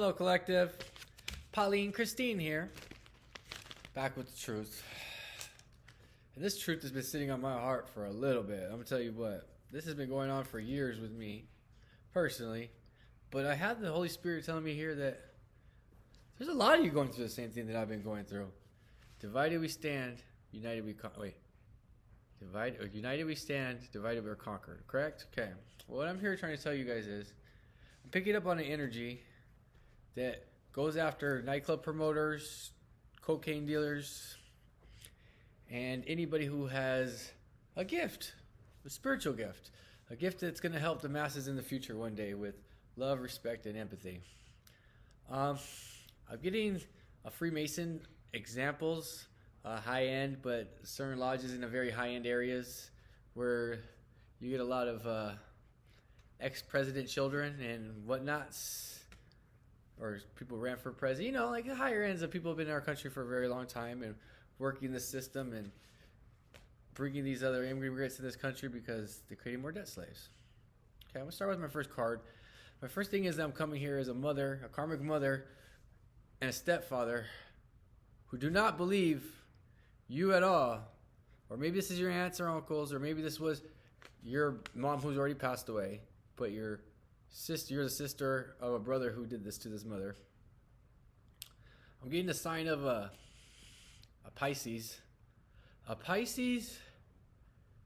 Hello, collective. Pauline Christine here. Back with the truth. And this truth has been sitting on my heart for a little bit. I'm going to tell you what. This has been going on for years with me, personally. But I have the Holy Spirit telling me here that there's a lot of you going through the same thing that I've been going through. Divided we stand, united we conquer. United we stand, divided we are conquered. Correct? Okay. Well, what I'm here trying to tell you guys is, I'm picking up on an energy that goes after nightclub promoters, cocaine dealers, and anybody who has a gift, a spiritual gift, a gift that's going to help the masses in the future one day with love, respect, and empathy. I'm getting a Freemason examples, high-end, but certain lodges in the very high-end areas where you get a lot of ex-president children and whatnots, or people ran for president, you know, like the higher ends of people who have been in our country for a very long time and working the system and bringing these other immigrants to this country because they're creating more debt slaves. Okay, I'm going to start with my first card. My first thing is that I'm coming here as a mother, a karmic mother, and a stepfather who do not believe you at all. Or maybe this is your aunts or uncles, or maybe this was your mom who's already passed away, but you're the sister of a brother who did this to this mother. I'm getting a sign of a Pisces. A Pisces,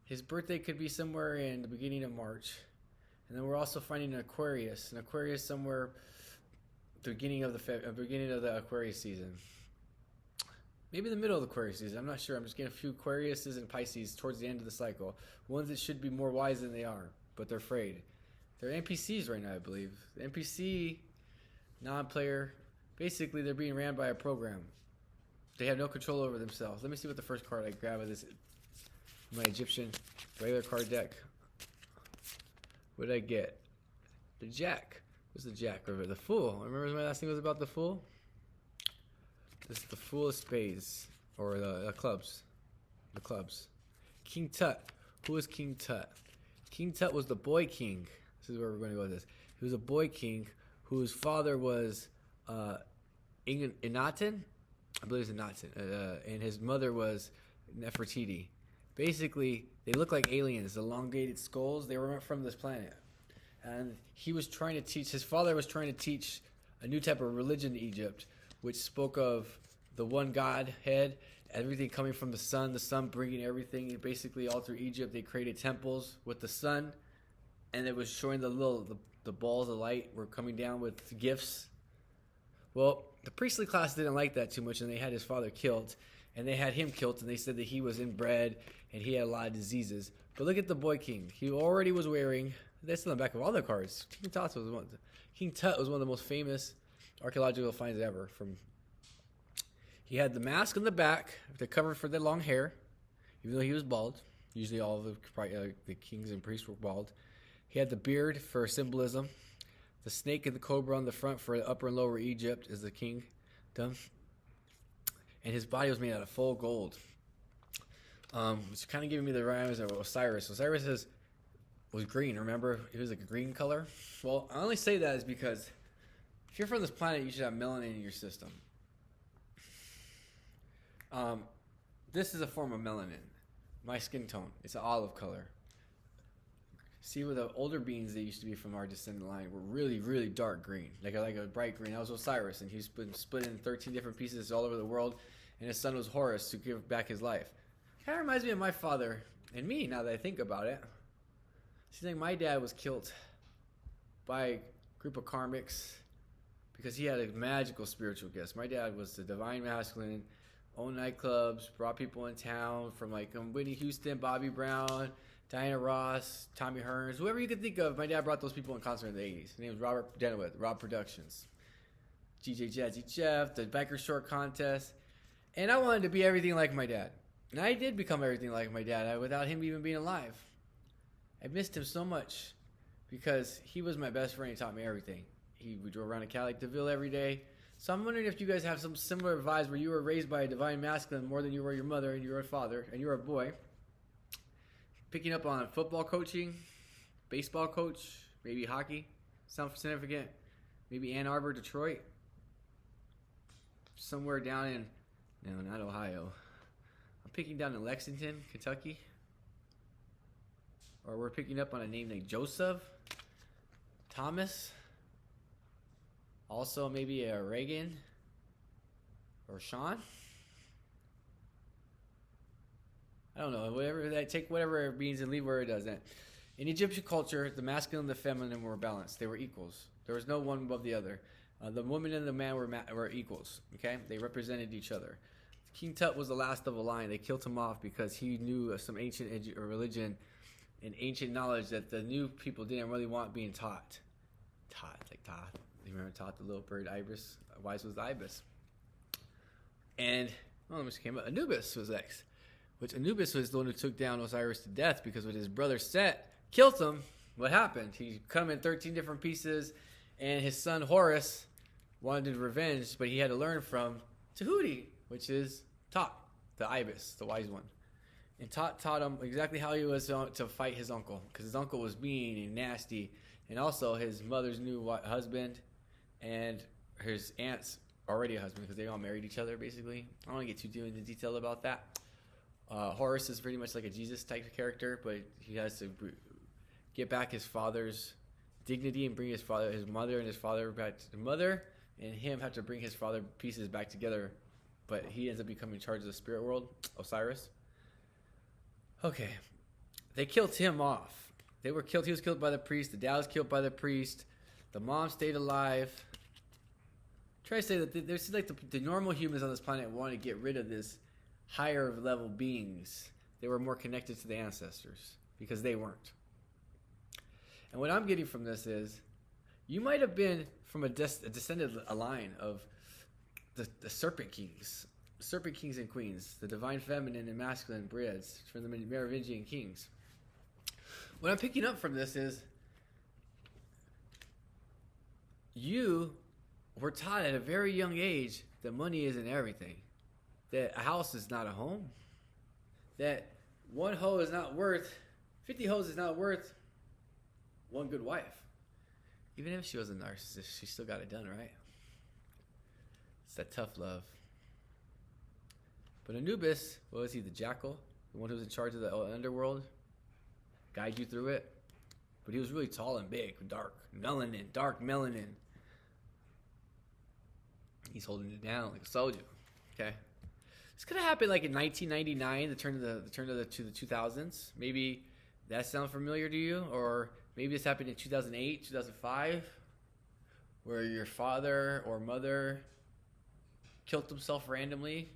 his birthday could be somewhere in the beginning of March. And then we're also finding an Aquarius somewhere the beginning of the Aquarius season. Maybe the middle of the Aquarius season. I'm not sure. I'm just getting a few Aquariuses and Pisces towards the end of the cycle. Ones that should be more wise than they are, but they're afraid. They're NPCs right now, I believe. The NPC, non-player, basically they're being ran by a program. They have no control over themselves. Let me see what the first card I grab of this, my Egyptian regular card deck. What did I get? The Jack. What's the Jack? Remember the Fool. Remember my last thing was about the Fool? This is the Fool of Spades, or the clubs. The clubs. King Tut. Who is King Tut? King Tut was the boy king. This is where we're going to go with this. He was a boy king whose father was Inaten. I believe it's Inaten. And his mother was Nefertiti. Basically, they look like aliens, elongated skulls. They were from this planet. And his father was trying to teach a new type of religion to Egypt, which spoke of the one Godhead, everything coming from the sun bringing everything. Basically, all through Egypt, they created temples with the sun, and it was showing the balls of light were coming down with gifts. Well, the priestly class didn't like that too much, and they had his father killed, and they had him killed, and they said that he was inbred, and he had a lot of diseases. But look at the boy king. He already was wearing, that's on the back of all the cards, King Tut was one of the most famous archaeological finds ever. He had the mask on the back that covered for the long hair, even though he was bald. Usually all of the kings and priests were bald. He had the beard for symbolism. The snake and the cobra on the front for Upper and Lower Egypt is the kingdom. And his body was made out of full gold. It's kind of giving me the rhymes of Osiris. Osiris was green, remember? It was like a green color. Well, I only say that is because if you're from this planet, you should have melanin in your system. This is a form of melanin. My skin tone. It's an olive color. See, with the older beings that used to be from our descendant line were really, really dark green, like a bright green. That was Osiris, and he's been split in 13 different pieces all over the world, and his son was Horus to give back his life. Kind of reminds me of my father and me, now that I think about it. Seems like my dad was killed by a group of karmics because he had a magical spiritual gift. My dad was the divine masculine, owned nightclubs, brought people in town from like Whitney Houston, Bobby Brown, Diana Ross, Tommy Hearns, whoever you could think of. My dad brought those people in concert in the 80s. His name was Robert Denowith, Rob Productions. GJ Jazzy Jeff, the Biker Short Contest. And I wanted to be everything like my dad. And I did become everything like my dad without him even being alive. I missed him so much because he was my best friend. He taught me everything. We drove around in Cadillac DeVille every day. So I'm wondering if you guys have some similar vibes where you were raised by a divine masculine more than you were your mother and you were a father and you were a boy. Picking up on football coaching, baseball coach, maybe hockey, sound significant. maybe Ann Arbor, Detroit, somewhere down in, no, not Ohio. I'm picking down in Lexington, Kentucky. Or we're picking up on a name like Joseph, Thomas. Also maybe a Reagan or Sean. I don't know. Whatever that, take whatever it means and leave where it doesn't. In Egyptian culture, the masculine and the feminine were balanced. They were equals. There was no one above the other. The woman and the man were equals. Okay, they represented each other. King Tut was the last of a line. They killed him off because he knew some ancient religion and ancient knowledge that the new people didn't really want being taught. Like Toth. You remember Toth, the little bird, ibis? Wise was the ibis. And this came up. Anubis was next. Which Anubis was the one who took down Osiris to death because when his brother Set killed him, what happened? He cut him in 13 different pieces, and his son Horus wanted revenge, but he had to learn from Tahuti, which is Tot, the ibis, the wise one. And Tot taught him exactly how he was to fight his uncle, because his uncle was mean and nasty, and also his mother's new husband and his aunt's already a husband because they all married each other, basically. I don't want to get too into detail about that. Horus is pretty much like a Jesus type of character, but he has to get back his father's dignity and bring his mother and his father back. The mother and him have to bring his father pieces back together, but he ends up becoming in charge of the spirit world, Osiris. Okay, they killed him off. He was killed by the priest. The dad was killed by the priest. The mom stayed alive. Try to say that there's like the normal humans on this planet want to get rid of this higher level beings. They were more connected to the ancestors because they weren't. And what I'm getting from this is you might have been from a descended line of the serpent kings and queens, the divine feminine and masculine breeds from the Merovingian kings. What I'm picking up from this is you were taught at a very young age that money isn't everything. That a house is not a home. That 50 hoes is not worth one good wife. Even if she was a narcissist, she still got it done, right? It's that tough love. But Anubis, what was he, the jackal? The one who was in charge of the underworld? Guide you through it? But he was really tall and big, dark melanin. He's holding it down like a soldier. Okay? This could have happened like in 1999, the turn of the 2000s. Maybe that sounds familiar to you, or maybe this happened in 2008, 2005, where your father or mother killed themselves randomly,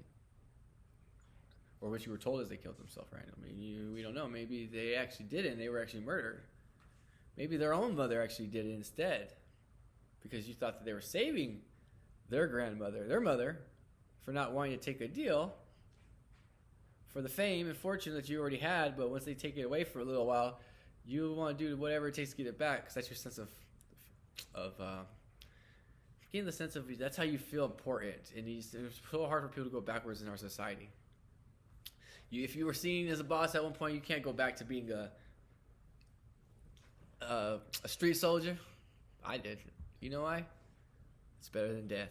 or what you were told is they killed themselves randomly. We don't know. Maybe they actually did it and they were actually murdered. Maybe their own mother actually did it instead, because you thought that they were saving their mother, for not wanting to take a deal for the fame and fortune that you already had, but once they take it away for a little while, you want to do whatever it takes to get it back, because that's your sense of getting the sense of, that's how you feel important. And it's so hard for people to go backwards in our society. If you were seen as a boss at one point, you can't go back to being a street soldier. I did. You know why? It's better than death.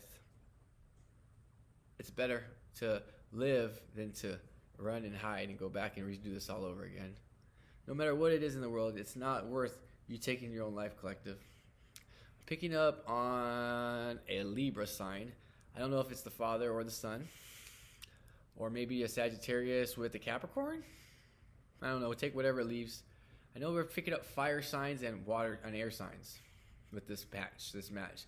It's better to live than to run and hide and go back and redo this all over again. No matter what it is in the world, it's not worth you taking your own life, collective. Picking up on a Libra sign. I don't know if it's the father or the son. Or maybe a Sagittarius with a Capricorn. I don't know. Take whatever it leaves. I know we're picking up fire signs and water and air signs with this match.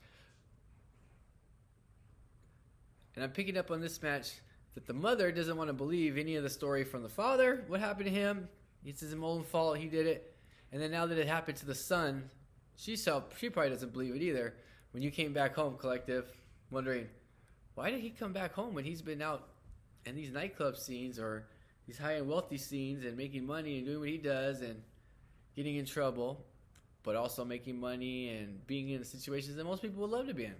And I'm picking up on this match that the mother doesn't want to believe any of the story from the father. What happened to him? It's his own fault. He did it. And then now that it happened to the son, she probably doesn't believe it either. When you came back home, collective, wondering, why did he come back home when he's been out in these nightclub scenes or these high and wealthy scenes and making money and doing what he does and getting in trouble, but also making money and being in situations that most people would love to be in?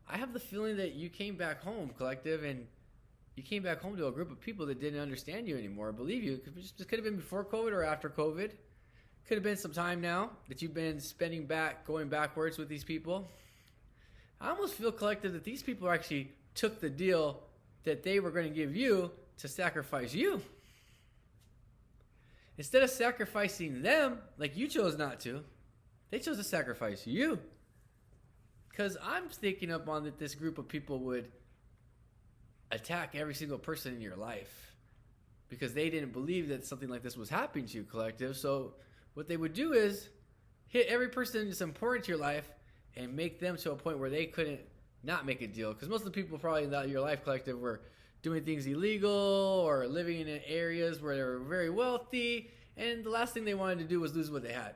I have the feeling that you came back home, collective, and you came back home to a group of people that didn't understand you anymore, believe you. This could have been before COVID or after COVID. Could have been some time now that you've been going backwards with these people. I almost feel, collective, that these people actually took the deal that they were going to give you to sacrifice you. Instead of sacrificing them like you chose not to, they chose to sacrifice you. Because I'm thinking up on that this group of people would attack every single person in your life because they didn't believe that something like this was happening to you, collective. So what they would do is hit every person that's important to your life and make them to a point where they couldn't not make a deal. Because most of the people probably in your life, collective, were doing things illegal or living in areas where they were very wealthy, and the last thing they wanted to do was lose what they had.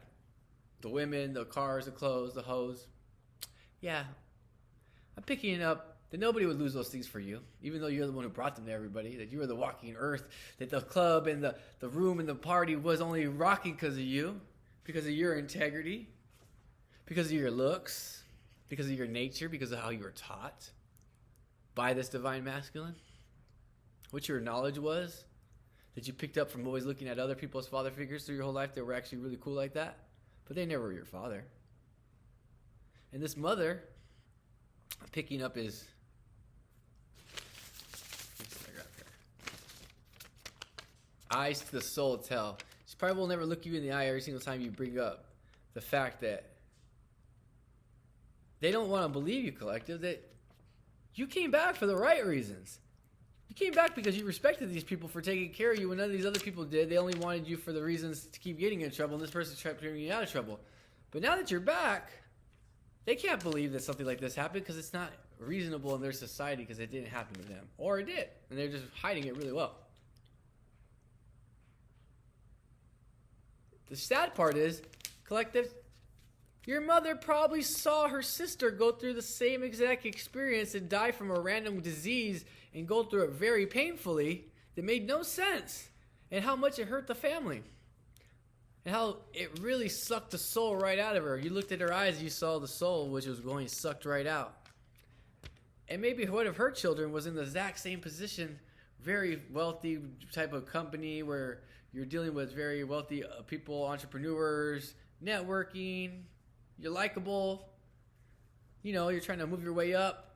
The women, the cars, the clothes, the hoes. Yeah, I'm picking it up that nobody would lose those things for you, even though you're the one who brought them to everybody, that you were the walking earth, that the club and the room and the party was only rocking because of you, because of your integrity, because of your looks, because of your nature, because of how you were taught by this divine masculine. What your knowledge was that you picked up from always looking at other people's father figures through your whole life that were actually really cool like that, but they never were your father. And this mother, picking up his eyes to the soul tell. She probably will never look you in the eye every single time you bring up the fact that they don't want to believe you, collective, that you came back for the right reasons. You came back because you respected these people for taking care of you when none of these other people did. They only wanted you for the reasons to keep getting in trouble, and this person tried to bring you out of trouble. But now that you're back, they can't believe that something like this happened because it's not reasonable in their society because it didn't happen to them. Or it did, and they're just hiding it really well. The sad part is, collective, your mother probably saw her sister go through the same exact experience and die from a random disease and go through it very painfully that made no sense, and how much it hurt the family. And how it really sucked the soul right out of her. You looked at her eyes, you saw the soul, which was going sucked right out. And maybe one of her children was in the exact same position, very wealthy type of company where you're dealing with very wealthy people, entrepreneurs, networking, you're likable, you're trying to move your way up.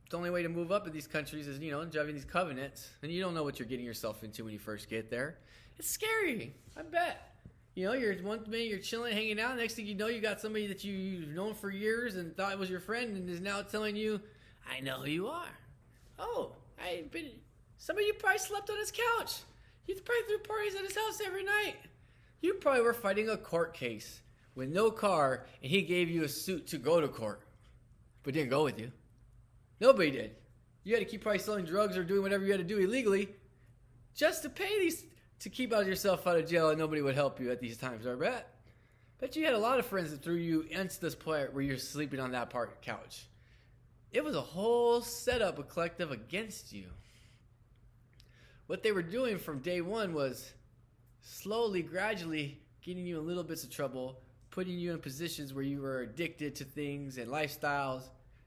The only way to move up in these countries is, driving these covenants. And you don't know what you're getting yourself into when you first get there. It's scary, I bet. You're one minute you're chilling, hanging out. Next thing you know, you got somebody that you've known for years and thought was your friend and is now telling you, I know who you are. Oh, some of you probably slept on his couch. You probably threw parties at his house every night. You probably were fighting a court case with no car, and he gave you a suit to go to court, but didn't go with you. Nobody did. You had to keep probably selling drugs or doing whatever you had to do illegally just to pay these, to keep yourself out of jail, and nobody would help you at these times, I bet. Bet you had a lot of friends that threw you into this point where you're sleeping on that couch. It was a whole setup, a collective against you. What they were doing from day one was slowly, gradually getting you in little bits of trouble, putting you in positions where you were addicted to things and lifestyles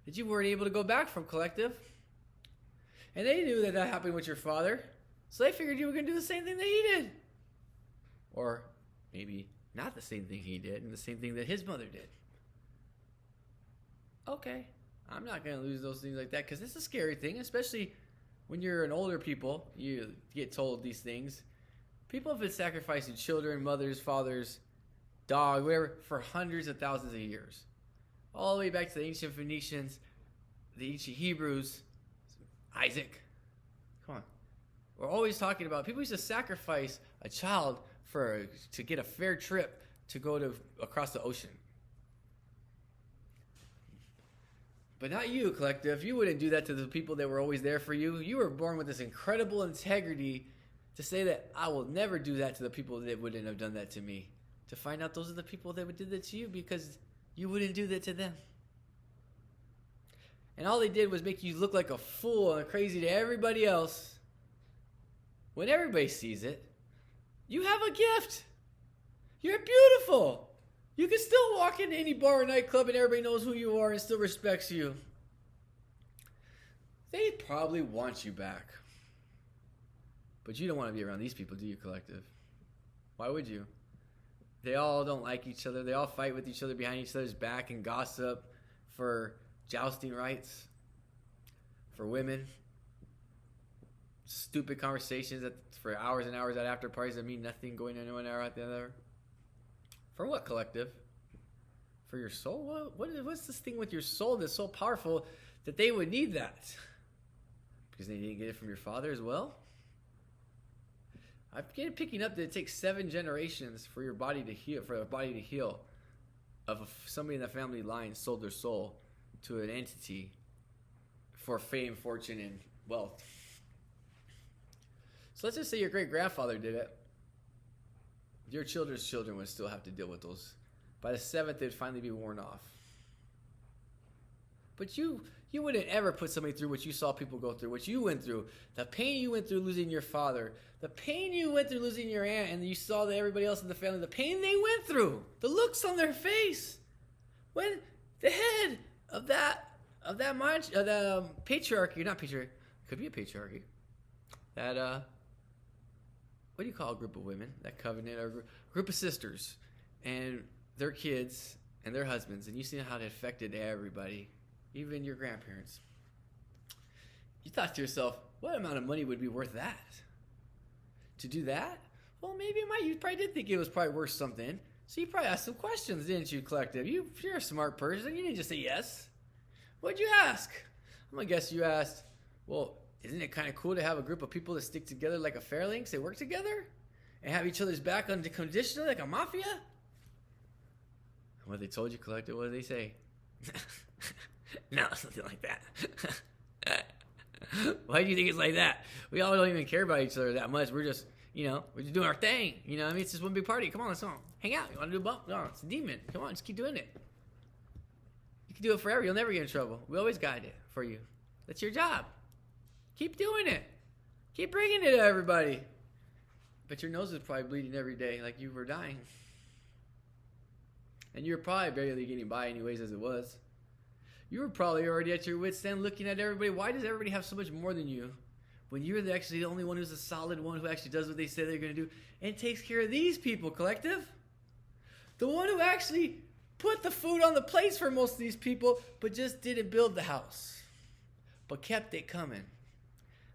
that you weren't able to go back from, collective. And they knew that happened with your father, so they figured you were going to do the same thing that he did. Or maybe not the same thing he did and the same thing that his mother did. Okay, I'm not going to lose those things like that because it's a scary thing, especially when you're an older people, you get told these things. People have been sacrificing children, mothers, fathers, dogs, whatever, for hundreds of thousands of years. All the way back to the ancient Phoenicians, the ancient Hebrews, Isaac. Come on. We're always talking about people used to sacrifice a child to get a fair trip to go across the ocean. But not you, collective. You wouldn't do that to the people that were always there for you. You were born with this incredible integrity to say that I will never do that to the people that wouldn't have done that to me. To find out those are the people that would do that to you because you wouldn't do that to them. And all they did was make you look like a fool and crazy to everybody else. When everybody sees it, you have a gift. You're beautiful. You can still walk into any bar or nightclub and everybody knows who you are and still respects you. They probably want you back. But you don't want to be around these people, do you, collective? Why would you? They all don't like each other. They all fight with each other behind each other's back and gossip for jousting rights for women. Stupid conversations for hours and hours at after parties that mean nothing, going in one hour at the other. For what, collective? For your soul? What's this thing with your soul that's so powerful that they would need that? Because they didn't get it from your father as well? I'm picking up that it takes 7 generations for your body to heal, of somebody in the family line sold their soul to an entity for fame, fortune, and wealth. So let's just say your great-grandfather did it. Your children's children would still have to deal with those. By the 7th, they'd finally be worn off. But you wouldn't ever put somebody through what you saw people go through, what you went through. The pain you went through losing your father. The pain you went through losing your aunt, and you saw that everybody else in the family, the pain they went through. The looks on their face. When the head of that patriarchy, not patriarchy, it could be a patriarchy. That, what do you call a group of women? That covenant, or group of sisters, and their kids, and their husbands, and you see how it affected everybody. Even your grandparents. You thought to yourself, what amount of money would be worth that? To do that? Well, maybe it might. You probably did think it was probably worth something. So you probably asked some questions, didn't you, collective? You're a smart person. You didn't just say yes. What'd you ask? I'm going to guess you asked, well, isn't it kind of cool to have a group of people that stick together like a phalanx? They work together? And have each other's back unconditionally like a mafia? What they told you, collective, what did they say? No, something like that. Why do you think it's like that? We all don't even care about each other that much. We're just doing our thing. You know what I mean? It's just one big party. Come on, let's all hang out. You want to do a bump? No, it's a demon. Come on, just keep doing it. You can do it forever. You'll never get in trouble. We always guide it for you. That's your job. Keep doing it. Keep bringing it to everybody. But your nose is probably bleeding every day like you were dying. And you're probably barely getting by anyways as it was. You were probably already at your wit's end looking at everybody. Why does everybody have so much more than you? When you're actually the only one who's a solid one who actually does what they say they're going to do and takes care of these people, collective. The one who actually put the food on the plates for most of these people, but just didn't build the house. But kept it coming.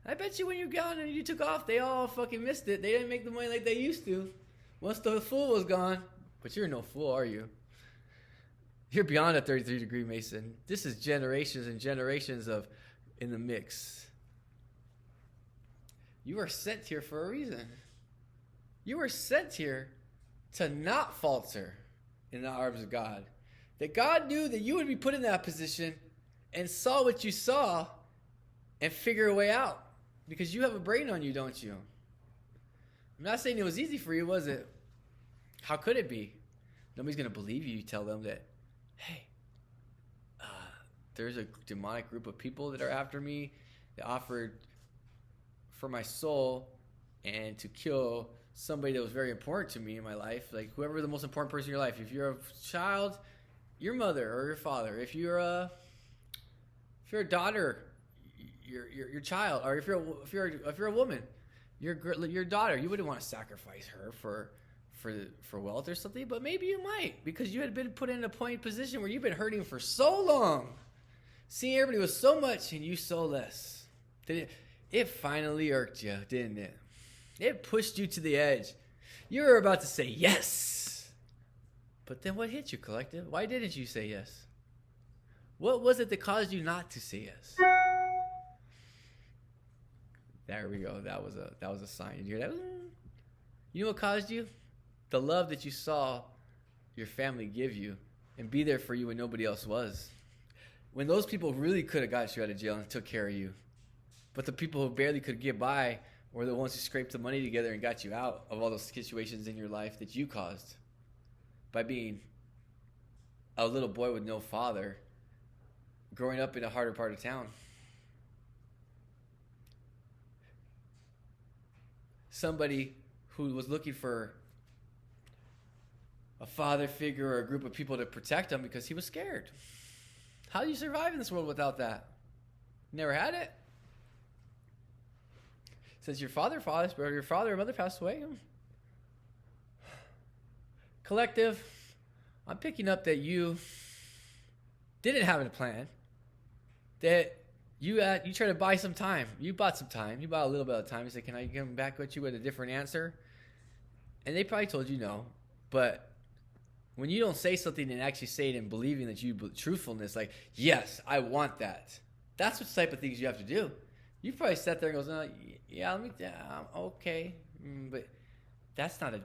I bet you when you're gone and you took off, they all fucking missed it. They didn't make the money like they used to. Once the fool was gone. But you're no fool, are you? You're beyond a 33-degree Mason. This is generations and generations of in the mix. You are sent here for a reason. You were sent here to not falter in the arms of God. That God knew that you would be put in that position and saw what you saw and figure a way out. Because you have a brain on you, don't you? I'm not saying it was easy for you, was it? How could it be? Nobody's going to believe you. You tell them that, hey, there's a demonic group of people that are after me. They offered for my soul and to kill somebody that was very important to me in my life. Like whoever the most important person in your life. If you're a child, your mother or your father. If you're a daughter, your child. Or if you're a woman, your daughter. You wouldn't want to sacrifice her for wealth or something, but maybe you might, because you had been put in a position where you've been hurting for so long, seeing everybody with so much and you so less. It finally irked you, didn't it? It pushed you to the edge. You were about to say yes, but then what hit you, collective? Why didn't you say yes? What was it that caused you not to say yes? There we go. That was a sign. Did you hear that? You know what caused you? The love that you saw your family give you and be there for you when nobody else was. When those people really could have got you out of jail and took care of you. But the people who barely could get by were the ones who scraped the money together and got you out of all those situations in your life that you caused. By being a little boy with no father, growing up in a harder part of town. Somebody who was looking for a father figure or a group of people to protect him because he was scared. How do you survive in this world without that? Never had it. Since your father or mother passed away, Collective, I'm picking up that you didn't have a plan. That you tried to buy some time. You bought some time. You bought a little bit of time. You said, can I come back with you with a different answer? And they probably told you no. But when you don't say something and actually say it and believing that you truthfulness, like, yes, I want that. That's what type of things you have to do. You probably sat there and goes, oh, yeah, okay. But that's not a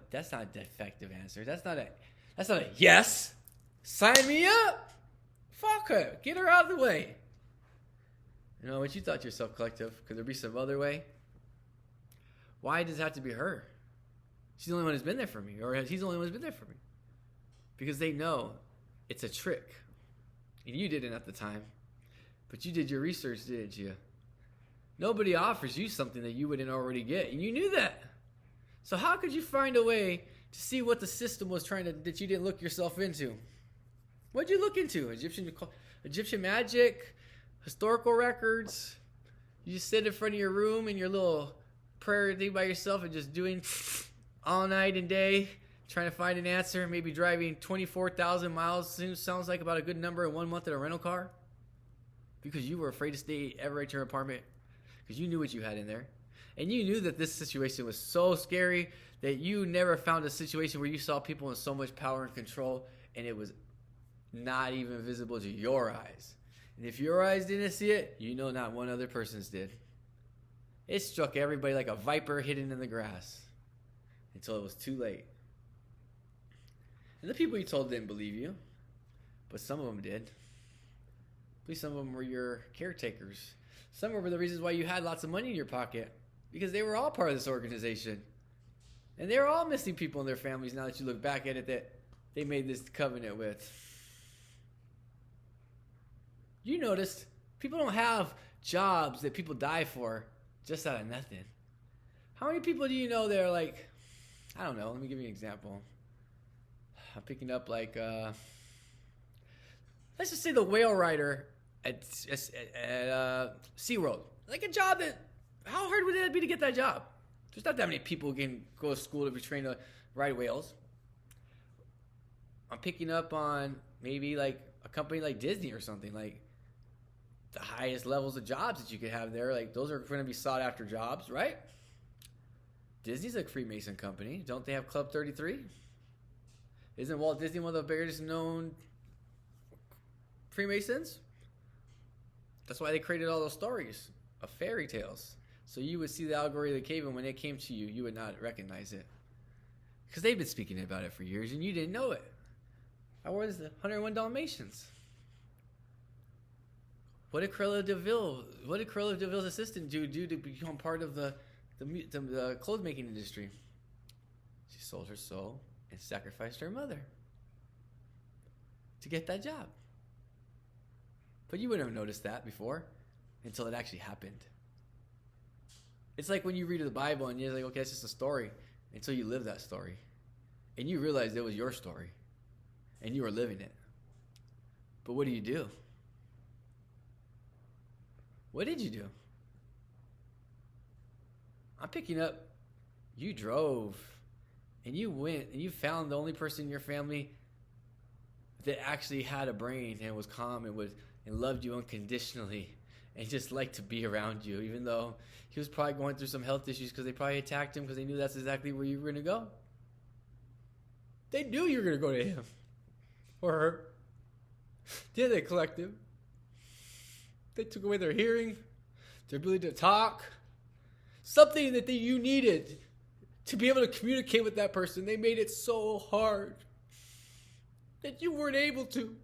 defective answer. That's not a yes. Sign me up. Fuck her. Get her out of the way. You know what you thought to yourself, Collective? Could there be some other way? Why does it have to be her? She's the only one who's been there for me, or he's the only one who's been there for me. Because they know it's a trick. And you didn't at the time. But you did your research, didn't you? Nobody offers you something that you wouldn't already get. And you knew that. So how could you find a way to see what the system was trying to, that you didn't look yourself into? What'd you look into? Egyptian magic? Historical records? You just sit in front of your room in your little prayer thing by yourself and just doing all night and day, trying to find an answer, maybe driving 24,000 miles sounds like about a good number in 1 month in a rental car because you were afraid to stay ever at your apartment because you knew what you had in there. And you knew that this situation was so scary that you never found a situation where you saw people in so much power and control and it was not even visible to your eyes. And if your eyes didn't see it, you know not one other person's did. It struck everybody like a viper hidden in the grass until it was too late. And the people you told didn't believe you, but some of them did. At least some of them were your caretakers. Some were the reasons why you had lots of money in your pocket, because they were all part of this organization. And they were all missing people in their families now that you look back at it that they made this covenant with. You noticed people don't have jobs that people die for just out of nothing. How many people do you know that are like, I don't know, let me give you an example. I'm picking up like, let's just say the whale rider at SeaWorld. Like a job that, how hard would it be to get that job? There's not that many people who can go to school to be trained to ride whales. I'm picking up on maybe like a company like Disney or something, like the highest levels of jobs that you could have there. Like those are going to be sought after jobs, right? Disney's a Freemason company. Don't they have Club 33? Isn't Walt Disney one of the biggest known Freemasons? That's why they created all those stories of fairy tales. So you would see the Allegory of the Cave, and when it came to you, you would not recognize it. Because they've been speaking about it for years, and you didn't know it. I was the 101 Dalmatians. What did Cruella DeVille's assistant do to become part of the clothes making industry? She sold her soul and sacrificed her mother to get that job. But you wouldn't have noticed that before until it actually happened. It's like when you read the Bible and you're like, okay, it's just a story, until you live that story. And you realize it was your story. And you were living it. But what do? What did you do? I'm picking up, you drove, and you went, and you found the only person in your family that actually had a brain and was calm and loved you unconditionally and just liked to be around you, even though he was probably going through some health issues because they probably attacked him because they knew that's exactly where you were going to go. They knew you were going to go to him or her. Did they, Collective? They took away their hearing, their ability to talk, something that you needed to be able to communicate with that person. They made it so hard that you weren't able to.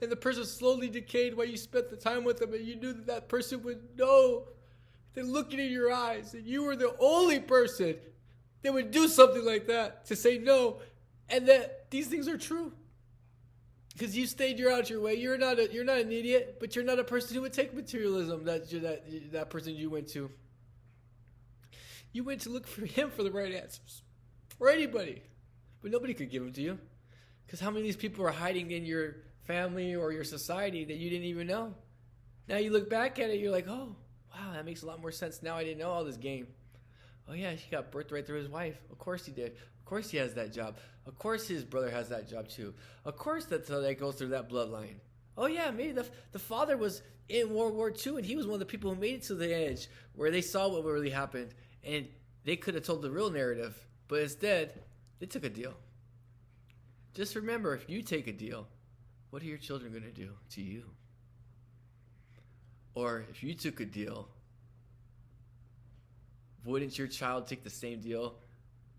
And the person slowly decayed while you spent the time with them, and you knew that person would know that looking in your eyes that you were the only person that would do something like that, to say no, and that these things are true. Because you stayed your way. You're not an idiot, but you're not a person who would take materialism that person you went to. You went to look for him for the right answers. For anybody. But nobody could give them to you. Because how many of these people are hiding in your family or your society that you didn't even know? Now you look back at it, you're like, oh, wow, that makes a lot more sense now. I didn't know all this game. Oh yeah, he got birthed right through his wife. Of course he did. Of course he has that job. Of course his brother has that job too. Of course that's how that goes through that bloodline. Oh yeah, maybe the father was in World War II and he was one of the people who made it to the edge where they saw what really happened and they could have told the real narrative, but instead they took a deal. Just remember, if you take a deal, what are your children going to do to you? Or if you took a deal, wouldn't your child take the same deal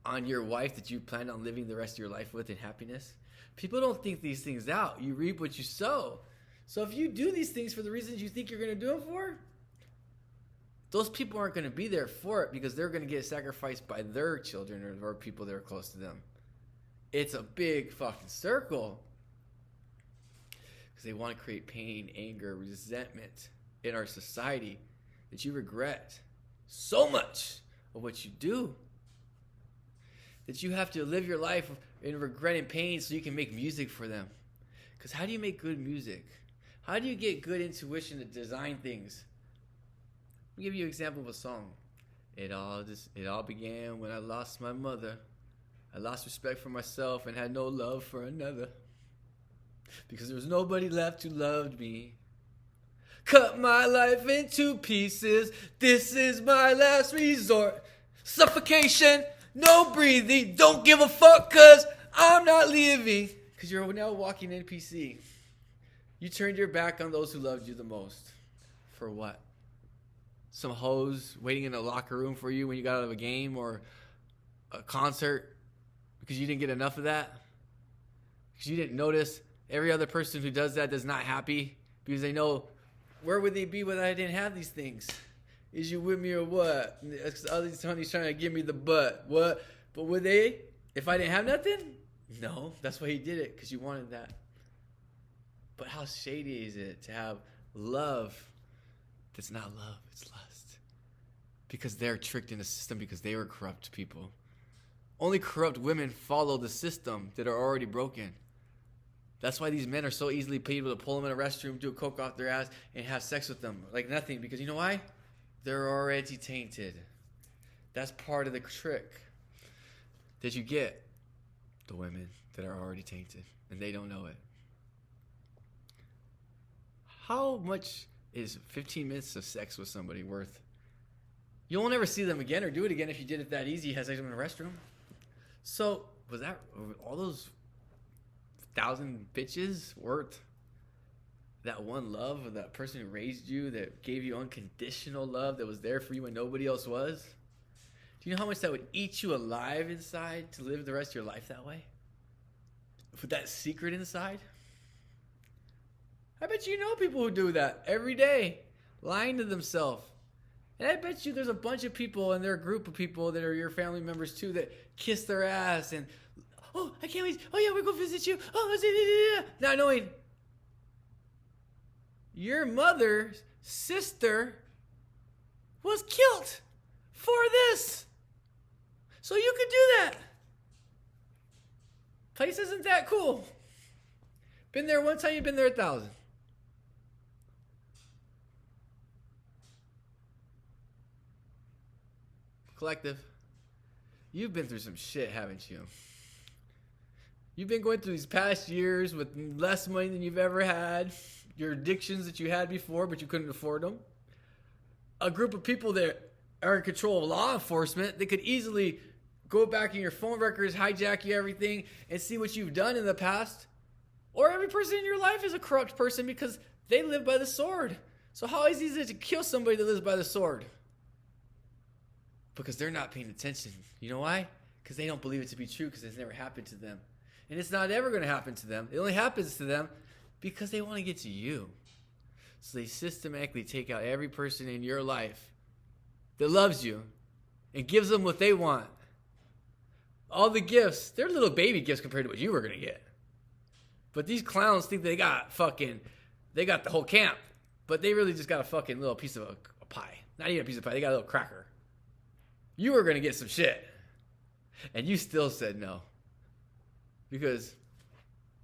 on your wife that you plan on living the rest of your life with in happiness? People don't think these things out. You reap what you sow. So if you do these things for the reasons you think you're going to do them for, those people aren't going to be there for it because they're going to get sacrificed by their children or people that are close to them. It's a big fucking circle. Because they want to create pain, anger, resentment in our society that you regret so much of what you do. That you have to live your life in regret and pain so you can make music for them. Because how do you make good music? How do you get good intuition to design things? I'll give you an example of a song. It all began when I lost my mother. I lost respect for myself and had no love for another. Because there was nobody left who loved me. Cut my life into pieces. This is my last resort. Suffocation, no breathing. Don't give a fuck cause I'm not living. Because you're now a walking NPC. You turned your back on those who loved you the most. For what? Some hoes waiting in a locker room for you when you got out of a game or a concert because you didn't get enough of that? Because you didn't notice every other person who does that is not happy because they know, where would they be when I didn't have these things? Is you with me or what? All these honeys trying to give me the butt. What? But would they if I didn't have nothing? No, that's why he did it, because you wanted that. But how shady is it to have love that's not love, it's lust? Because they're tricked in the system because they were corrupt people. Only corrupt women follow the system that are already broken. That's why these men are so easily able to pull them in a restroom, do a coke off their ass, and have sex with them like nothing. Because you know why? They're already tainted. That's part of the trick that you get. The women that are already tainted, and they don't know it. How much is 15 minutes of sex with somebody worth? You won't ever see them again or do it again if you did it that easy. You had sex in a restroom. So, was that all those 1,000 bitches worth that one love of that person who raised you, that gave you unconditional love, that was there for you when nobody else was? Do you know how much that would eat you alive inside to live the rest of your life that way? With that secret inside? I bet you know people who do that every day, lying to themselves. And I bet you there's a bunch of people and there are a group of people that are your family members too that kiss their ass and, oh, I can't wait. Oh, yeah, we're going to visit you. Oh, not knowing your mother's sister was killed for this. So you could do that. Place isn't that cool. Been there one time, you've been there 1,000. Collective, you've been through some shit, haven't you? You've been going through these past years with less money than you've ever had. Your addictions that you had before, but you couldn't afford them. A group of people that are in control of law enforcement, they could easily go back in your phone records, hijack you everything, and see what you've done in the past. Or every person in your life is a corrupt person because they live by the sword. So how easy is it to kill somebody that lives by the sword? Because they're not paying attention. You know why? Because they don't believe it to be true because it's never happened to them. And it's not ever going to happen to them. It only happens to them because they want to get to you. So they systematically take out every person in your life that loves you and gives them what they want. All the gifts, they're little baby gifts compared to what you were going to get. But these clowns think they got the whole camp. But they really just got a fucking little piece of a pie. Not even a piece of pie, they got a little cracker. You were going to get some shit. And you still said no. Because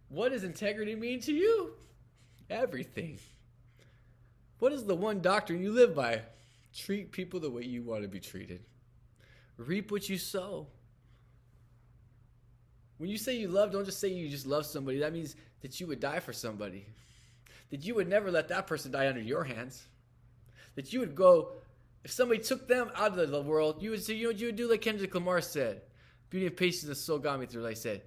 what does integrity mean to you? Everything. What is the one doctrine you live by? Treat people the way you want to be treated. Reap what you sow. When you say you love, don't just say you just love somebody. That means that you would die for somebody. That you would never let that person die under your hands. That you would go, if somebody took them out of the world, you would say, you know what you would do, like Kendrick Lamar said. Beauty and patience and soul got me through, like I said.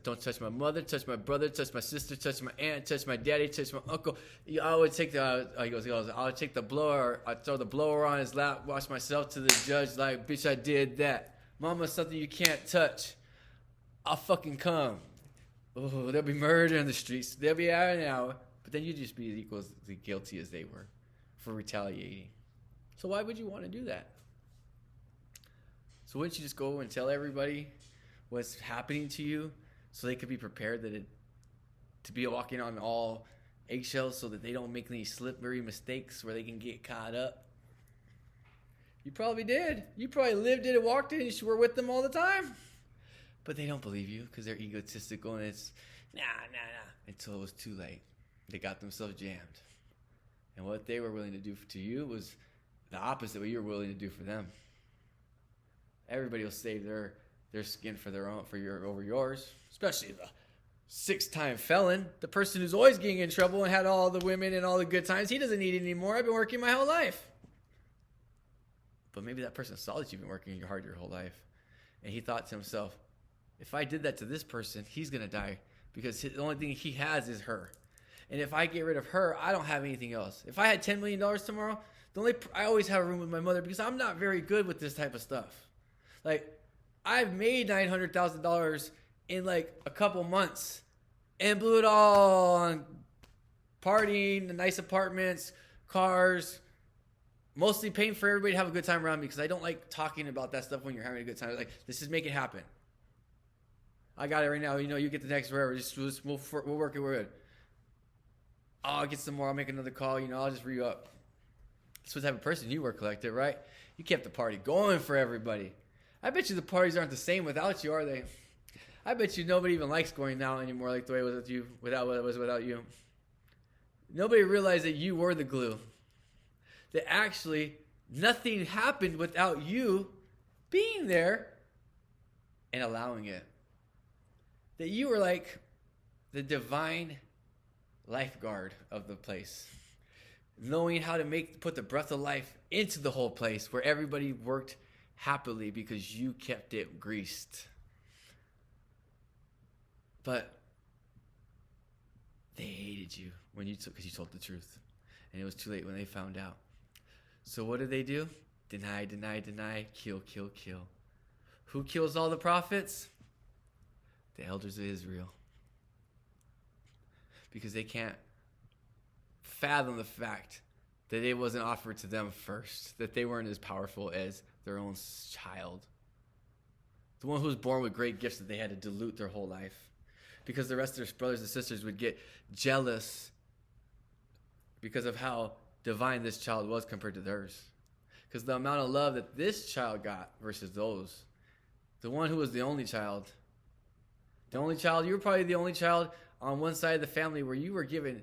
Don't touch my mother, touch my brother, touch my sister, touch my aunt, touch my daddy, touch my uncle. I would take he goes, I would take the blower, I'd throw the blower on his lap, wash myself to the judge like, bitch, I did that. Mama, something you can't touch. I'll fucking come. Oh, there'll be murder in the streets. They'll be out an hour. But then you'd just be as equally guilty as they were for retaliating. So why would you want to do that? So wouldn't you just go and tell everybody what's happening to you so they could be prepared to be walking on all eggshells so that they don't make any slippery mistakes where they can get caught up? You probably did. You probably lived it and walked it and you were with them all the time. But they don't believe you because they're egotistical and it's nah, until it was too late. They got themselves jammed. And what they were willing to do to you was the opposite of what you were willing to do for them. Everybody will save their skin for over yours, especially the 6-time felon, the person who's always getting in trouble and had all the women and all the good times. He doesn't need it anymore. I've been working my whole life. But maybe that person saw that you've been working hard your whole life. And he thought to himself, if I did that to this person, he's going to die because the only thing he has is her. And if I get rid of her, I don't have anything else. If I had $10 million tomorrow, I always have a room with my mother because I'm not very good with this type of stuff. Like, I've made $900,000 in like a couple months and blew it all on partying, the nice apartments, cars, mostly paying for everybody to have a good time around me because I don't like talking about that stuff when you're having a good time. Like, let's just make it happen. I got it right now. You get the next wherever. We'll work it. We're good. I'll get some more. I'll make another call. I'll just re-up. That's what type of person you were, Collective, right? You kept the party going for everybody. I bet you the parties aren't the same without you, are they? I bet you nobody even likes going out anymore like the way it was with you, without you. Nobody realized that you were the glue. That actually nothing happened without you being there and allowing it. That you were like the divine lifeguard of the place. Knowing how to put the breath of life into the whole place where everybody worked happily because you kept it greased. But they hated you because you told the truth. And it was too late when they found out. So what did they do? Deny, kill. Who kills all the prophets? The elders of Israel. Because they can't fathom the fact that it wasn't offered to them first, that they weren't as powerful as their own child. The one who was born with great gifts that they had to dilute their whole life. Because the rest of their brothers and sisters would get jealous because of how divine this child was compared to theirs. Because the amount of love that this child got versus those. The one who was the only child. You were probably the only child on one side of the family where you were given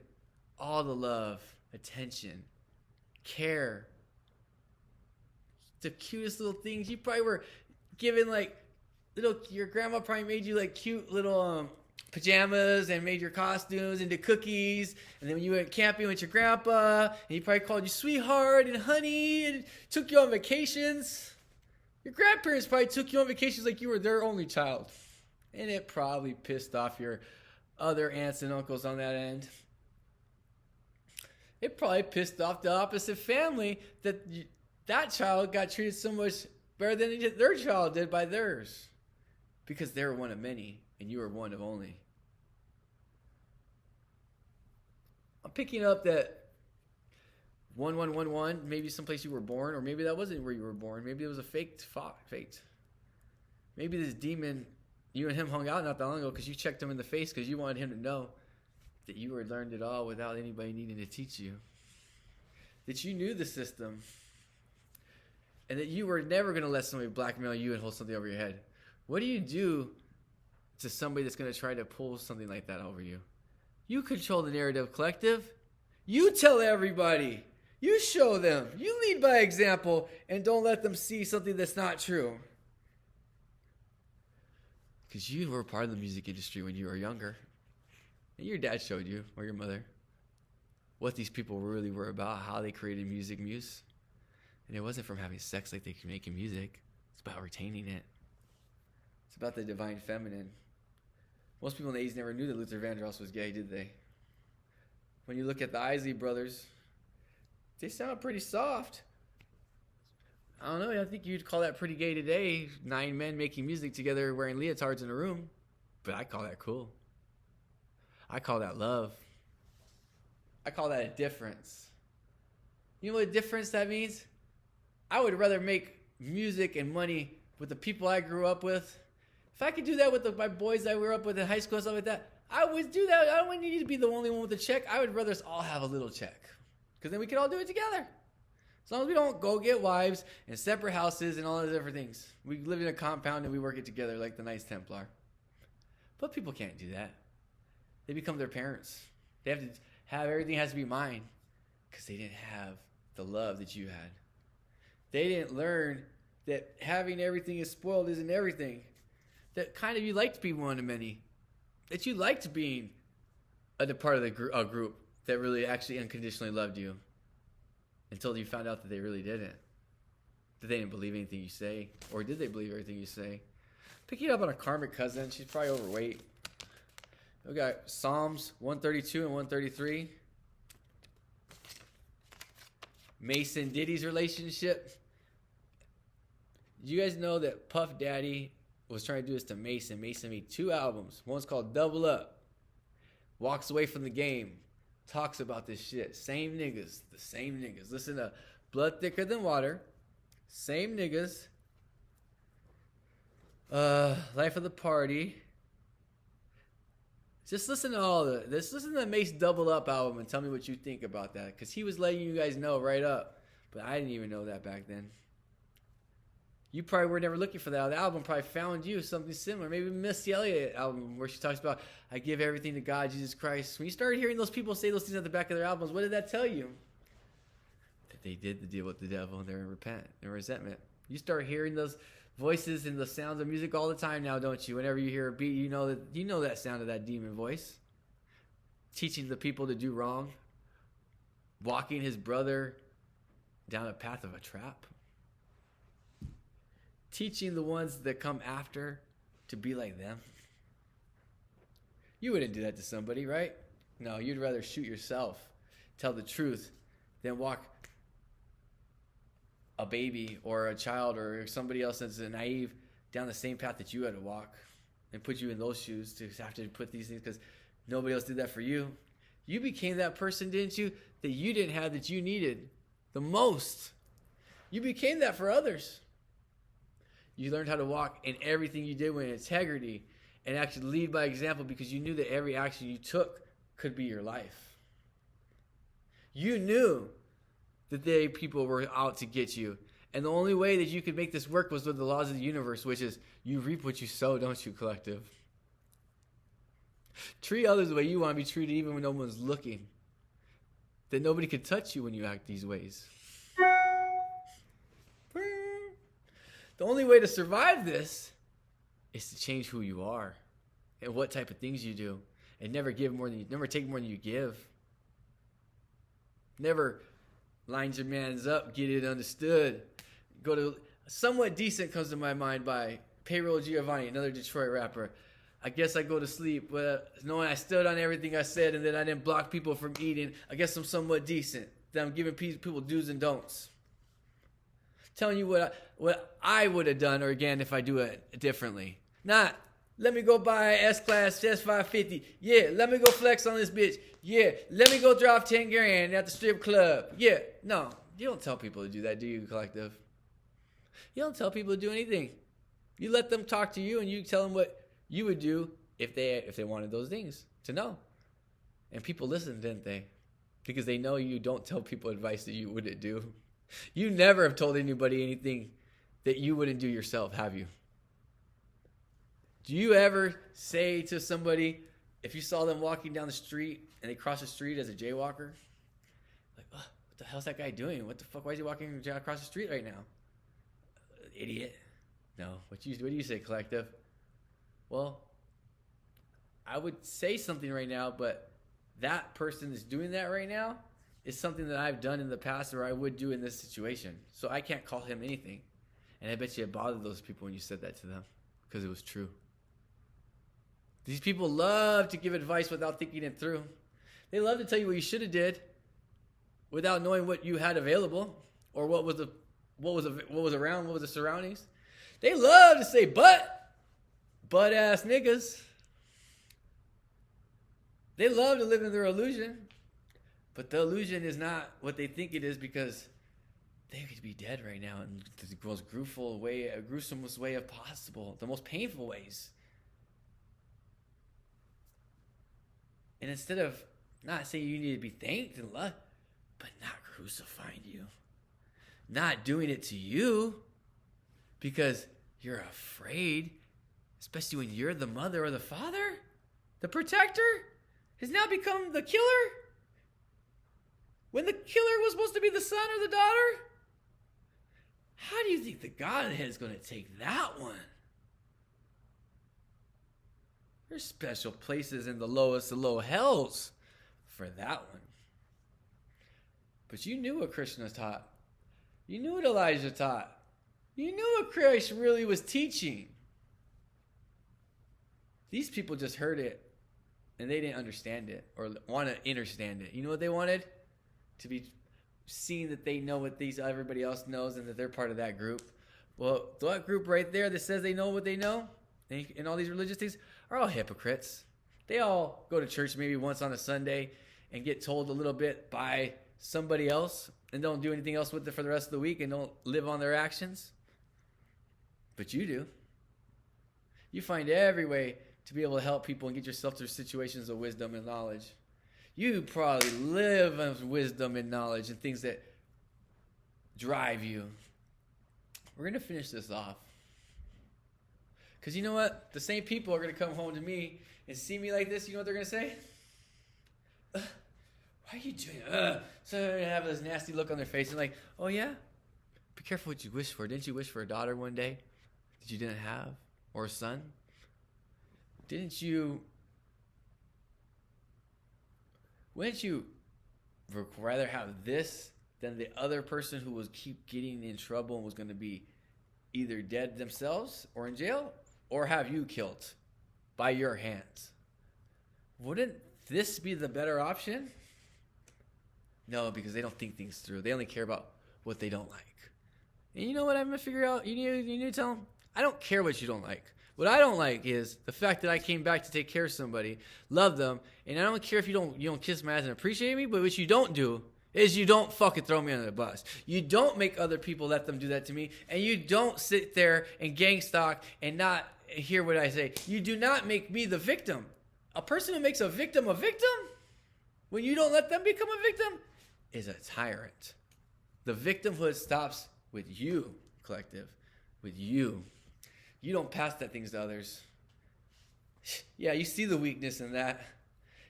all the love, attention, care, the cutest little things. You probably were given your grandma probably made you cute little pajamas and made your costumes into cookies. And then when you went camping with your grandpa, and he probably called you sweetheart and honey and took you on vacations. Your grandparents probably took you on vacations like you were their only child. And it probably pissed off your other aunts and uncles on that end. It probably pissed off the opposite family that child got treated so much better than their child did by theirs. Because they were one of many, and you were one of only. I'm picking up that 1111, maybe someplace you were born, or maybe that wasn't where you were born. Maybe it was a faked. Maybe this demon, you and him hung out not that long ago because you checked him in the face because you wanted him to know that you had learned it all without anybody needing to teach you. That you knew the system. And that you were never going to let somebody blackmail you and hold something over your head. What do you do to somebody that's going to try to pull something like that over you? You control the narrative, Collective. You tell everybody. You show them. You lead by example and don't let them see something that's not true. Because you were part of the music industry when you were younger. And your dad showed you, or your mother, what these people really were about, how they created music muse. And it wasn't from having sex like they could make music. It's about retaining it. It's about the divine feminine. Most people in the 80s never knew that Luther Vandross was gay, did they? When you look at the Isley brothers, they sound pretty soft. I don't know, I think you'd call that pretty gay today. 9 men making music together wearing leotards in a room. But I call that cool. I call that love. I call that a difference. You know what a difference that means? I would rather make music and money with the people I grew up with. If I could do that with my boys I grew up with in high school and stuff like that, I would do that. I don't want you to be the only one with a check. I would rather us all have a little check. Because then we can all do it together. As long as we don't go get wives and separate houses and all those different things. We live in a compound and we work it together like the Knights Templar. But people can't do that. They become their parents. They have to have everything has to be mine. Because they didn't have the love that you had. They didn't learn that having everything is spoiled isn't everything. That kind of you liked being one of many. That you liked being a part of the group that really actually unconditionally loved you. Until you found out that they really didn't. That they didn't believe anything you say. Or did they believe everything you say? Picking up on a karmic cousin. She's probably overweight. We got Psalms 132 and 133. Mason Diddy's relationship. You guys know that Puff Daddy was trying to do this to Mason. Mason made 2 albums. One's called Double Up. Walks away from the game. Talks about this shit. Same niggas. The same niggas. Listen to Blood Thicker Than Water. Same niggas. Life of the Party. Just listen to all the this. Listen to the Mace Double Up album and tell me what you think about that. Because he was letting you guys know right up. But I didn't even know that back then. You probably were never looking for that. The album probably found you something similar. Maybe Missy Elliott album where she talks about, I give everything to God, Jesus Christ. When you started hearing those people say those things at the back of their albums, what did that tell you? That they did the deal with the devil and they're in resentment. You start hearing those voices and the sounds of music all the time now, don't you? Whenever you hear a beat, you know that sound of that demon voice. Teaching the people to do wrong. Walking his brother down a path of a trap. Teaching the ones that come after to be like them. You wouldn't do that to somebody, right? No, you'd rather shoot yourself, tell the truth, than walk a baby or a child or somebody else that's naive down the same path that you had to walk and put you in those shoes to have to put these things because nobody else did that for you. You became that person, didn't you, that you didn't have that you needed the most. You became that for others. You learned how to walk in everything you did with integrity and actually lead by example because you knew that every action you took could be your life. You knew that people were out to get you. And the only way that you could make this work was with the laws of the universe, which is you reap what you sow, don't you, collective? Treat others the way you want to be treated even when no one's looking. That nobody could touch you when you act these ways. The only way to survive this is to change who you are and what type of things you do, and never take more than you give. Never lines your mans up, get it understood. Go to Somewhat Decent comes to my mind by Payroll Giovanni, another Detroit rapper. I guess I go to sleep, but knowing I stood on everything I said and that I didn't block people from eating, I guess I'm somewhat decent. That I'm giving people do's and don'ts. Telling you what I would have done or again if I do it differently. Not, let me go buy an S-Class S550. Yeah, let me go flex on this bitch. Yeah, let me go drop 10 grand at the strip club. Yeah, no, you don't tell people to do that, do you, collective? You don't tell people to do anything. You let them talk to you and you tell them what you would do if they wanted those things to know. And people listened, didn't they? Because they know you don't tell people advice that you wouldn't do. You never have told anybody anything that you wouldn't do yourself, have you? Do you ever say to somebody, if you saw them walking down the street and they cross the street as a jaywalker, like, oh, what the hell's that guy doing? What the fuck? Why is he walking across the street right now? Idiot. No. What do you say, collective? Well, I would say something right now, but that person that's doing that right now is something that I've done in the past or I would do in this situation. So I can't call him anything. And I bet you it bothered those people when you said that to them because it was true. These people love to give advice without thinking it through. They love to tell you what you should have did without knowing what you had available or what was around, what was the surroundings. They love to say butt ass niggas. They love to live in their illusion, but the illusion is not what they think it is because they could be dead right now in the most gruesomest way of possible, the most painful ways. And instead of not saying you need to be thanked and loved, but not crucifying you, not doing it to you because you're afraid, especially when you're the mother or the father, the protector, has now become the killer. When the killer was supposed to be the son or the daughter? How do you think the Godhead is going to take that one? There's special places in the lowest of low hells for that one. But you knew what Krishna taught. You knew what Elijah taught. You knew what Christ really was teaching. These people just heard it and they didn't understand it or want to understand it. You know what they wanted? To be seen that they know what everybody else knows and that they're part of that group. Well, that group right there that says they know what they know and all these religious things are all hypocrites. They all go to church maybe once on a Sunday and get told a little bit by somebody else and don't do anything else with it for the rest of the week and don't live on their actions. But you do. You find every way to be able to help people and get yourself through situations of wisdom and knowledge. You probably live on wisdom and knowledge and things that drive you. We're going to finish this off. Because you know what? The same people are going to come home to me and see me like this. You know what they're going to say? Why are you doing it? So they're going to have this nasty look on their face and like, oh yeah? Be careful what you wish for. Didn't you wish for a daughter one day that you didn't have? Or a son? Wouldn't you rather have this than the other person who was keep getting in trouble and was going to be either dead themselves or in jail or have you killed by your hands? Wouldn't this be the better option? No, because they don't think things through. They only care about what they don't like. And you know what I'm going to figure out? You need to tell them, I don't care what you don't like. What I don't like is the fact that I came back to take care of somebody, love them, and I don't care if you don't kiss my ass and appreciate me, but what you don't do is you don't fucking throw me under the bus. You don't make other people let them do that to me, and you don't sit there and gang stalk and not hear what I say. You do not make me the victim. A person who makes a victim, when you don't let them become a victim, is a tyrant. The victimhood stops with you, collective, with you. You don't pass that things to others. Yeah, you see the weakness in that.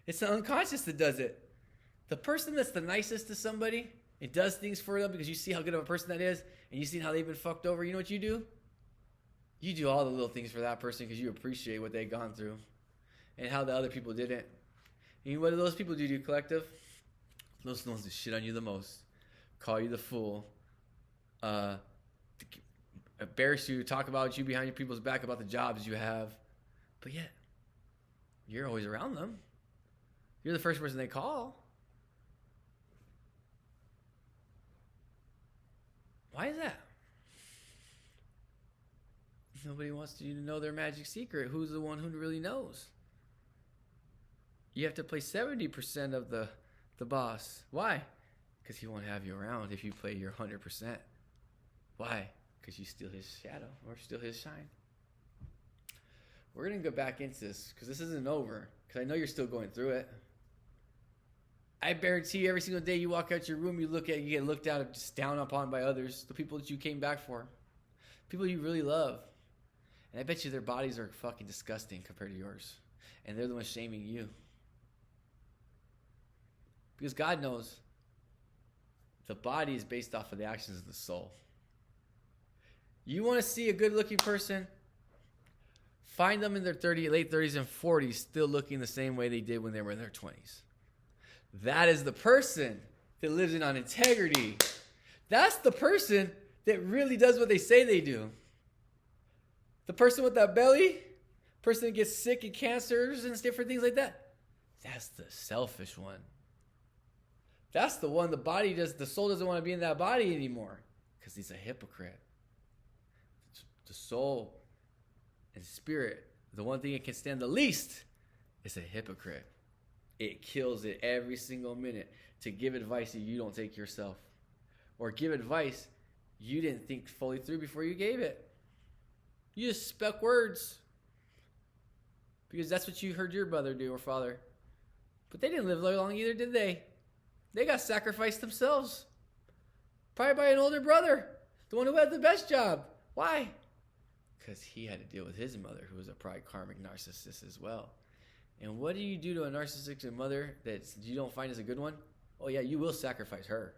It's the unconscious that does it. The person that's the nicest to somebody and does things for them because you see how good of a person that is and you see how they've been fucked over, you know what you do? You do all the little things for that person because you appreciate what they've gone through and how the other people didn't. And what do those people do to you, collective? Those are the ones that shit on you the most. Call you the fool. Embarrass you, talk about you behind your people's back about the jobs you have. But yet, you're always around them. You're the first person they call. Why is that? Nobody wants you to know their magic secret. Who's the one who really knows? You have to play 70% of the boss. Why? Because he won't have you around if you play your 100%. Why? Because you steal his shadow or steal his shine. We're going to go back into this because this isn't over. Because I know you're still going through it. I guarantee you every single day you walk out your room, you get looked at just down upon by others. The people that you came back for. People you really love. And I bet you their bodies are fucking disgusting compared to yours. And they're the ones shaming you. Because God knows The body is based off of the actions of the soul. You want to see a good-looking person? Find them in their late 30s and 40s still looking the same way they did when they were in their 20s. That is the person that lives in on integrity. That's the person that really does what they say they do. The person with that belly, person that gets sick and cancers and different things like that, that's the selfish one. That's the one the soul doesn't want to be in that body anymore because he's a hypocrite. The soul and spirit, the one thing it can stand the least is a hypocrite. It kills it every single minute to give advice that you don't take yourself, or give advice you didn't think fully through before you gave it. You just spoke words because that's what you heard your mother do or father. But they didn't live very long either, did they? They got sacrificed themselves. Probably by an older brother, the one who had the best job. Why? Because he had to deal with his mother, who was a pride karmic narcissist as well. And what do you do to a narcissistic mother that you don't find as a good one? Oh yeah, you will sacrifice her.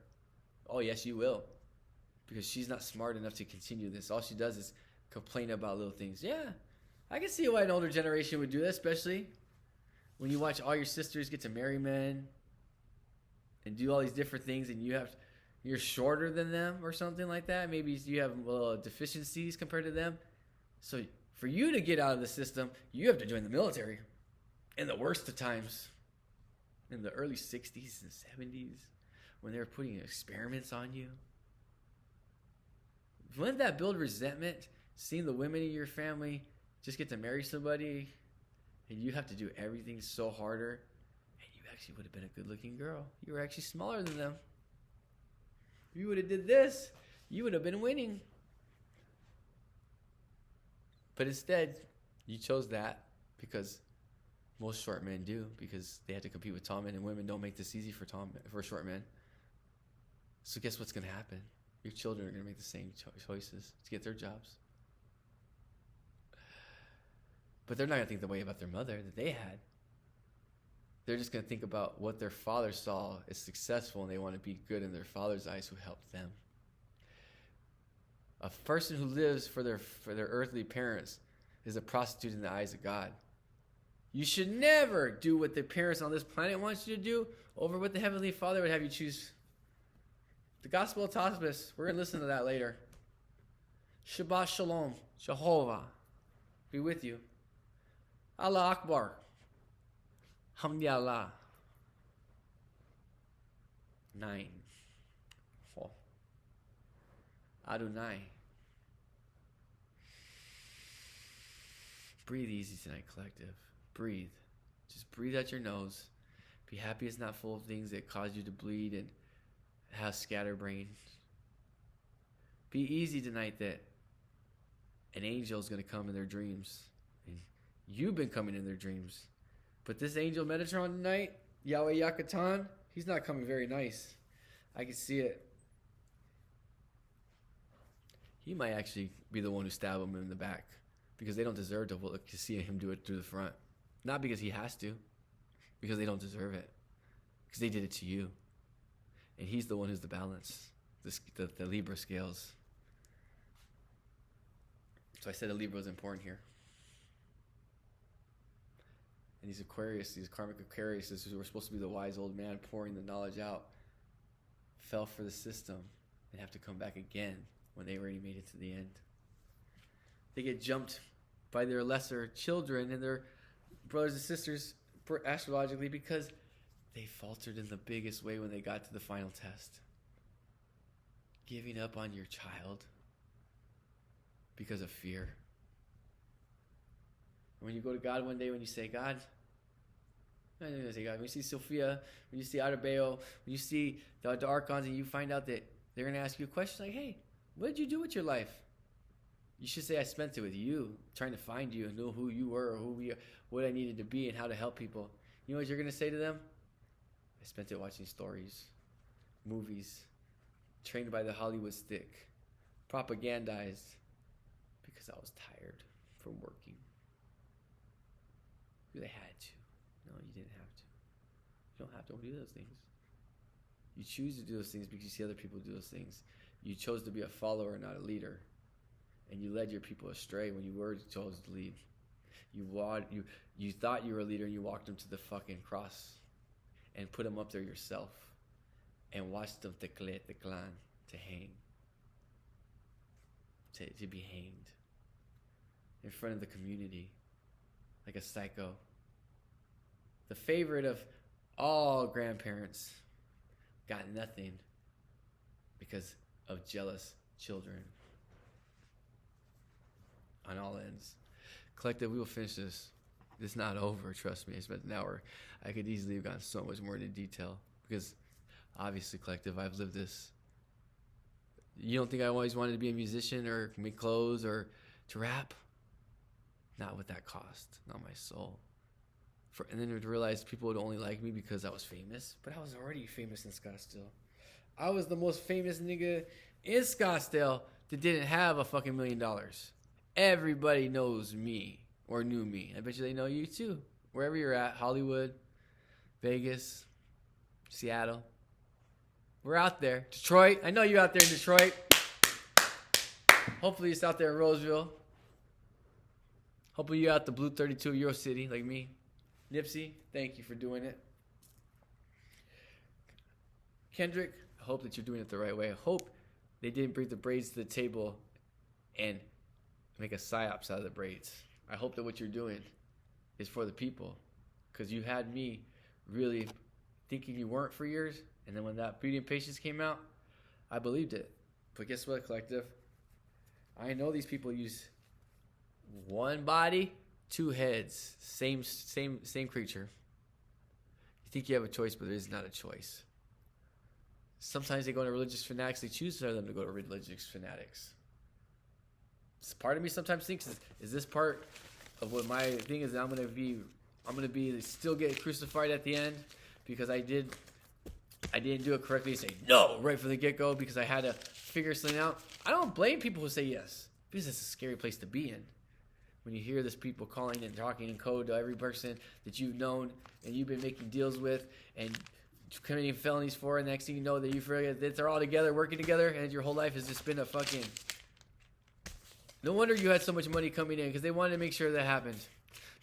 Oh yes, you will. Because she's not smart enough to continue this. All she does is complain about little things. Yeah, I can see why an older generation would do that, especially when you watch all your sisters get to marry men and do all these different things, and you're shorter than them or something like that. Maybe you have deficiencies compared to them. So for you to get out of the system, you have to join the military. In the worst of times, in the early 60s and 70s, when they were putting experiments on you. Wouldn't that build resentment, seeing the women in your family just get to marry somebody and you have to do everything so harder, and you actually would have been a good-looking girl. You were actually smaller than them. If you would have did this, you would have been winning. But instead, you chose that because most short men do, because they had to compete with tall men, and women don't make this easy for short men. So guess what's going to happen? Your children are going to make the same choices to get their jobs. But they're not going to think the way about their mother that they had. They're just going to think about what their father saw as successful, and they want to be good in their father's eyes who helped them. A person who lives for their earthly parents is a prostitute in the eyes of God. You should never do what the parents on this planet want you to do over what the Heavenly Father would have you choose. The Gospel of Thomas, we're going to listen to that later. Shabbat Shalom, Jehovah, be with you. Allah Akbar, Hamdi Allah. 9. 4. Adonai. Breathe easy tonight, collective. Breathe. Just breathe out your nose. Be happy it's not full of things that cause you to bleed and have scatterbrains. Be easy tonight that an angel is going to come in their dreams. And you've been coming in their dreams. But this angel Metatron tonight, Yahweh Yakatan, he's not coming very nice. I can see it. He might actually be the one who stabbed him in the back, because they don't deserve to see him do it through the front. Not because he has to, because they don't deserve it. Because they did it to you. And he's the one who's the balance, the Libra scales. So I said a Libra was important here. And these Aquarius, these karmic Aquarius, who were supposed to be the wise old man pouring the knowledge out, fell for the system and have to come back again when they already made it to the end. They get jumped by their lesser children and their brothers and sisters astrologically because they faltered in the biggest way when they got to the final test. Giving up on your child because of fear. When you go to God one day, when you say, God, I'm not going to say God, when you see Sophia, when you see Arabeo, when you see the archons, and you find out that they're going to ask you a question like, hey, what did you do with your life? You should say, I spent it with you, trying to find you and know who you were, or what I needed to be and how to help people. You know what you're going to say to them? I spent it watching stories, movies, trained by the Hollywood stick, propagandized, because I was tired from working. Because I had to. No, you didn't have to. You don't have to do those things. You choose to do those things because you see other people do those things. You chose to be a follower, not a leader. And you led your people astray when you were chosen to lead. You thought you were a leader and you walked them to the fucking cross and put them up there yourself and watched them to hang. To be hanged in front of the community like a psycho. The favorite of all grandparents got nothing because of jealous children on all ends. Collective, we will finish this. It's not over, trust me. I spent an hour. I could easily have gone so much more into detail because obviously, Collective, I've lived this. You don't think I always wanted to be a musician or make clothes or to rap? Not with that cost, not my soul. And then to realize people would only like me because I was famous, but I was already famous in Scottsdale. I was the most famous nigga in Scottsdale that didn't have a fucking $1 million. Everybody knows me or knew me. I bet you they know you too. Wherever you're at, Hollywood, Vegas, Seattle. We're out there. Detroit. I know you're out there in Detroit. Hopefully it's out there in Roseville. Hopefully you're out the Blue 32 Euro City like me. Nipsey, thank you for doing it. Kendrick, I hope that you're doing it the right way. I hope they didn't bring the braids to the table and make a psyops out of the braids. I hope that what you're doing is for the people, because you had me really thinking you weren't for years, and then when that Beauty and Patience came out, I believed it. But guess what, Collective? I know these people use one body, two heads, same creature. You think you have a choice, but there is not a choice. Sometimes they go into religious fanatics. They choose for them to go to religious fanatics. Part of me sometimes thinks, is this part of what my thing is that I'm gonna be still get crucified at the end because I didn't do it correctly and say no right from the get-go because I had to figure something out. I don't blame people who say yes because it's a scary place to be in. When you hear this people calling and talking in code to every person that you've known and you've been making deals with and committing felonies for, and next thing you know that you forget that they're all together, working together, and your whole life has just been a fucking... No wonder you had so much money coming in because they wanted to make sure that happened.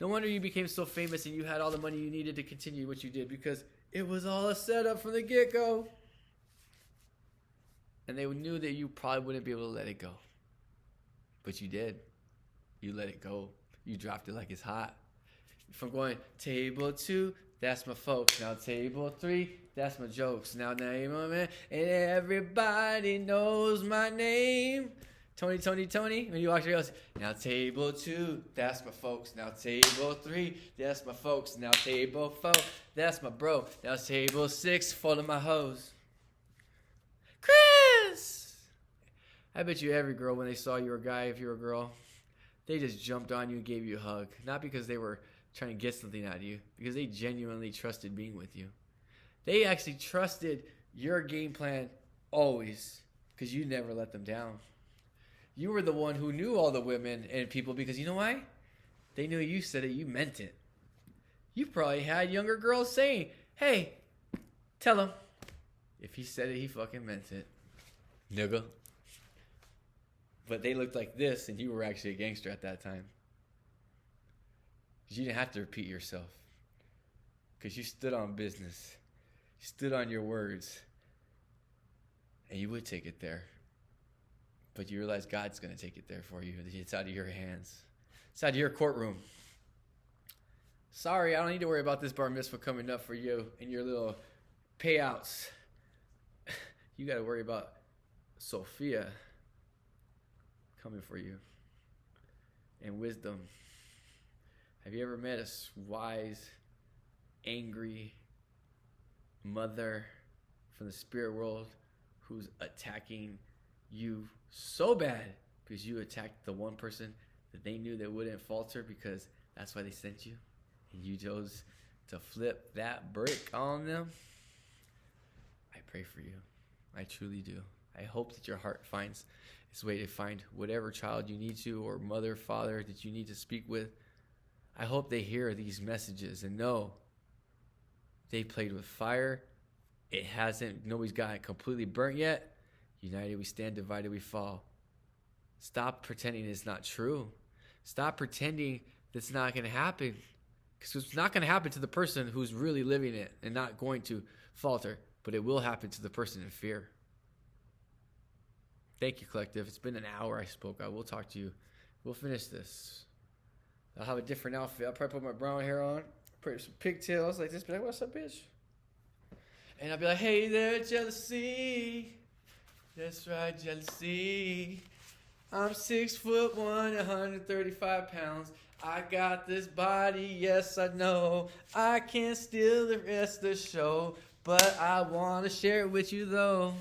No wonder you became so famous and you had all the money you needed to continue what you did because it was all a setup from the get-go. And they knew that you probably wouldn't be able to let it go. But you did. You let it go. You dropped it like it's hot. From going, table 2, that's my folks. Now table 3, that's my jokes. Now name my man, and everybody knows my name. Tony. When you walk through, he goes, now table 2, that's my folks. Now table 3, that's my folks. Now table 4, that's my bro. Now table 6, full of my hoes. Chris! I bet you every girl, when they saw you were a guy, if you were a girl, they just jumped on you and gave you a hug. Not because they were trying to get something out of you, because they genuinely trusted being with you. They actually trusted your game plan always, because you never let them down. You were the one who knew all the women and people because you know why? They knew you said it, you meant it. You probably had younger girls saying, hey, tell him. If he said it, he fucking meant it. Nigga. But they looked like this and you were actually a gangster at that time. Because you didn't have to repeat yourself. Because you stood on business. You stood on your words. And you would take it there. But you realize God's going to take it there for you. It's out of your hands. It's out of your courtroom. Sorry, I don't need to worry about this bar mitzvah coming up for you and your little payouts. You got to worry about Sophia coming for you. And wisdom. Have you ever met a wise, angry mother from the spirit world who's attacking you so bad because you attacked the one person that they knew that wouldn't falter because that's why they sent you, and you chose to flip that brick on them? I pray for you. I truly do. I hope that your heart finds its way to find whatever child you need to, or mother, father that you need to speak with. I hope they hear these messages and know they played with fire Nobody's got it completely burnt yet. United we stand, divided we fall. Stop pretending it's not true. Stop pretending that's not going to happen. Because it's not going to happen to the person who's really living it and not going to falter. But it will happen to the person in fear. Thank you, collective. It's been an hour I spoke. I will talk to you. We'll finish this. I'll have a different outfit. I'll probably put my brown hair on. Put some pigtails like this. Be like, what's up, bitch? And I'll be like, hey there, jealousy. That's right, jealousy. I'm 6'1", 135 pounds. I got this body, yes I know. I can't steal the rest of the show, but I want to share it with you though.